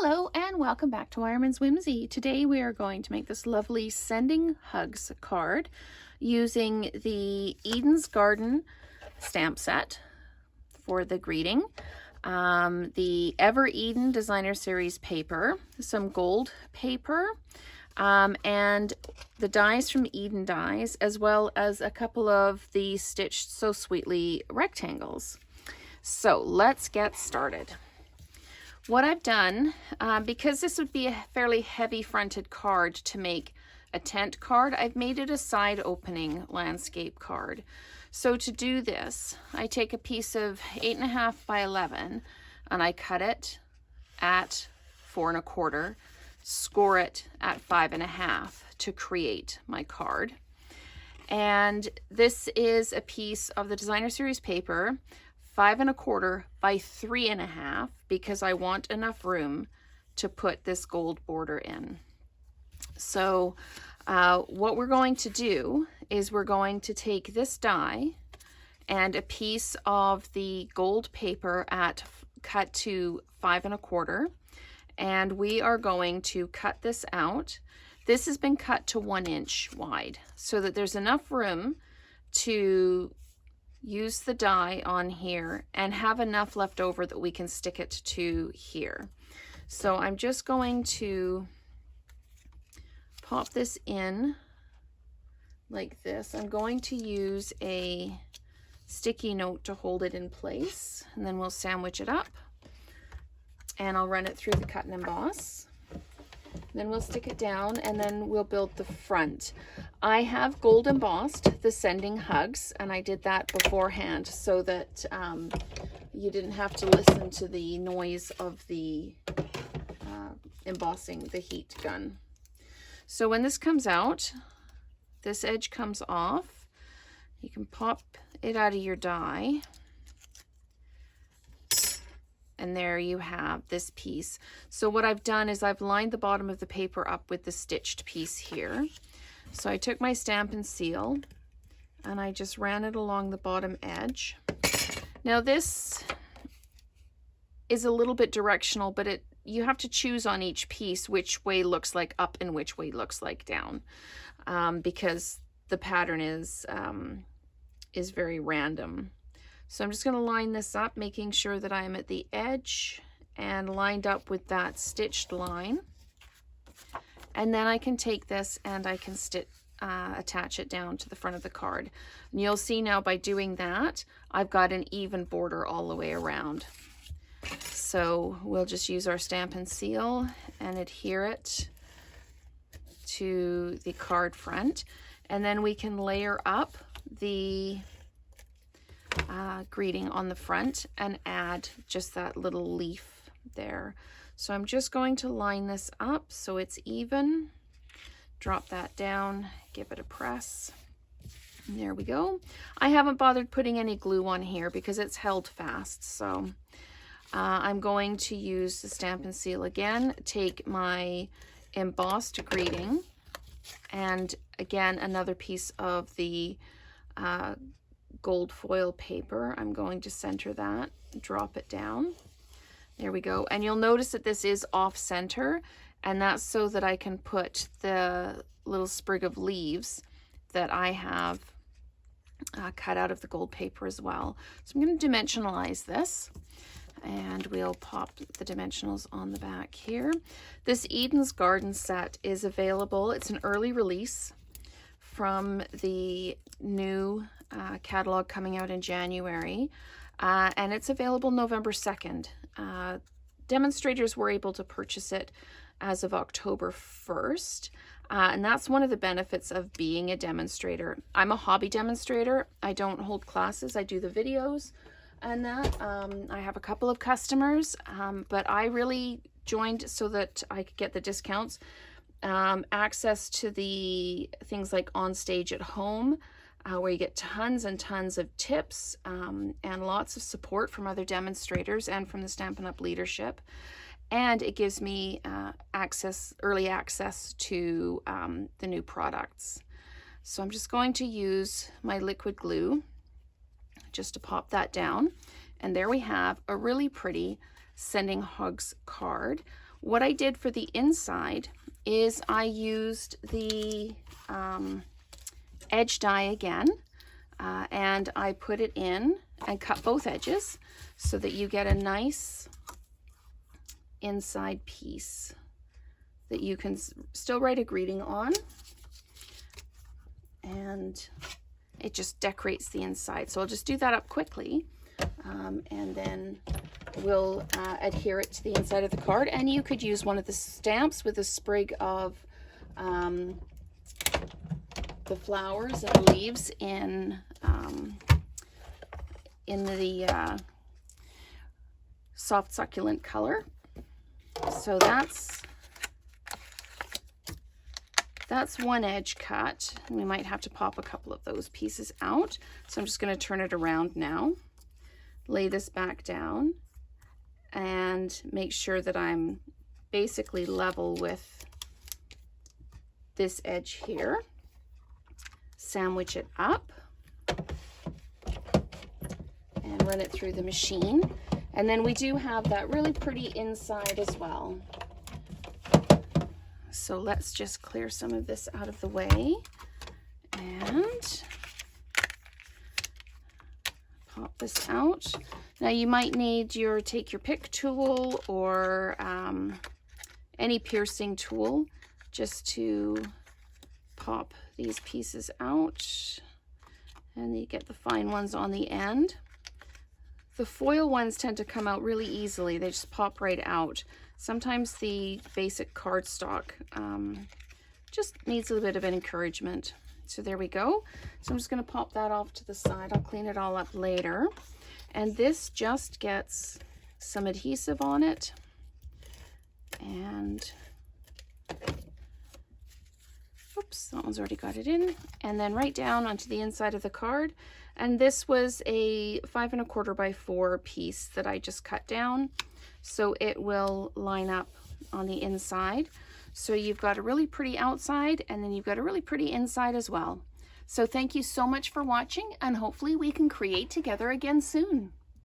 Hello and welcome back to Weyermann's Whimsy. Today we are going to make this lovely Sending Hugs card using the Eden's Garden stamp set for the greeting, the Ever Eden Designer Series paper, some gold paper, and the dies from Eden Dies, as well as a couple of the Stitched So Sweetly rectangles. So let's get started. What I've done, because this would be a fairly heavy fronted card to make a tent card, I've made it a side opening landscape card. So to do this, I take a piece of 8.5 by 11 and I cut it at 4 1/4, score it at 5.5 to create my card. And this is a piece of the Designer Series paper, 5 1/4 by 3.5, because I want enough room to put this gold border in. So what we're going to do is we're going to take this die and a piece of the gold paper cut to 5 1/4, and we are going to cut this out. This has been cut to 1 inch wide so that there's enough room to use the die on here and have enough left over that we can stick it to here. So I'm just going to pop this in like this. I'm going to use a sticky note to hold it in place, and then we'll sandwich it up and I'll run it through the cut and emboss. Then we'll stick it down and then we'll build the front. I have gold embossed the Sending Hugs, and I did that beforehand so that you didn't have to listen to the noise of the embossing, the heat gun. So when this comes out, this edge comes off. You can pop it out of your die. And there you have this piece. So what I've done is I've lined the bottom of the paper up with the stitched piece here. So I took my Stampin' Seal and I just ran it along the bottom edge. Now this is a little bit directional, but you have to choose on each piece which way looks like up and which way looks like down, because the pattern is very random. So I'm just going to line this up, making sure that I'm at the edge and lined up with that stitched line. And then I can take this and I can attach it down to the front of the card. And you'll see now by doing that, I've got an even border all the way around. So we'll just use our Stampin' Seal and adhere it to the card front. And then we can layer up the greeting on the front and add just that little leaf there. So I'm just going to line this up so it's even, drop that down, give it a press, and there we go. I haven't bothered putting any glue on here because it's held fast. So I'm going to use the Stampin' Seal again, take my embossed greeting, and again another piece of the gold foil paper. I'm going to center that, drop it down. There we go. And you'll notice that this is off center, and that's so that I can put the little sprig of leaves that I have cut out of the gold paper as well. So I'm going to dimensionalize this, and we'll pop the dimensionals on the back here. This Eden's Garden set is available. It's an early release from the new catalog coming out in January, and it's available November 2nd. Demonstrators were able to purchase it as of October 1st, and that's one of the benefits of being a demonstrator. I'm a hobby demonstrator. I don't hold classes. I do the videos and that. I have a couple of customers, but I really joined so that I could get the discounts, access to the things like On Stage at Home, where you get tons and tons of tips and lots of support from other demonstrators and from the Stampin' Up! Leadership. And it gives me early access to the new products. So I'm just going to use my liquid glue just to pop that down. And there we have a really pretty Sending Hugs card What I did for the inside is I used the edge die again, and I put it in and cut both edges so that you get a nice inside piece that you can still write a greeting on, and it just decorates the inside. So I'll just do that up quickly, and then we'll adhere it to the inside of the card. And you could use one of the stamps with a sprig of the flowers and leaves in the soft succulent color. So that's one edge cut. We might have to pop a couple of those pieces out. So I'm just going to turn it around now, lay this back down, and make sure that I'm basically level with this edge here. Sandwich it up and run it through the machine. And then we do have that really pretty inside as well. So let's just clear some of this out of the way and pop this out. Now you might need your take your pick tool or any piercing tool just to pop these pieces out, and you get the fine ones on the end. The foil ones tend to come out really easily. They just pop right out. Sometimes the basic cardstock just needs a little bit of an encouragement. So there we go. So I'm just going to pop that off to the side. I'll clean it all up later. And this just gets some adhesive on it. And oops, that one's already got it in. And then right down onto the inside of the card. And this was a 5 1/4 by 4 piece that I just cut down, so it will line up on the inside. So you've got a really pretty outside, and then you've got a really pretty inside as well. So thank you so much for watching, and hopefully we can create together again soon.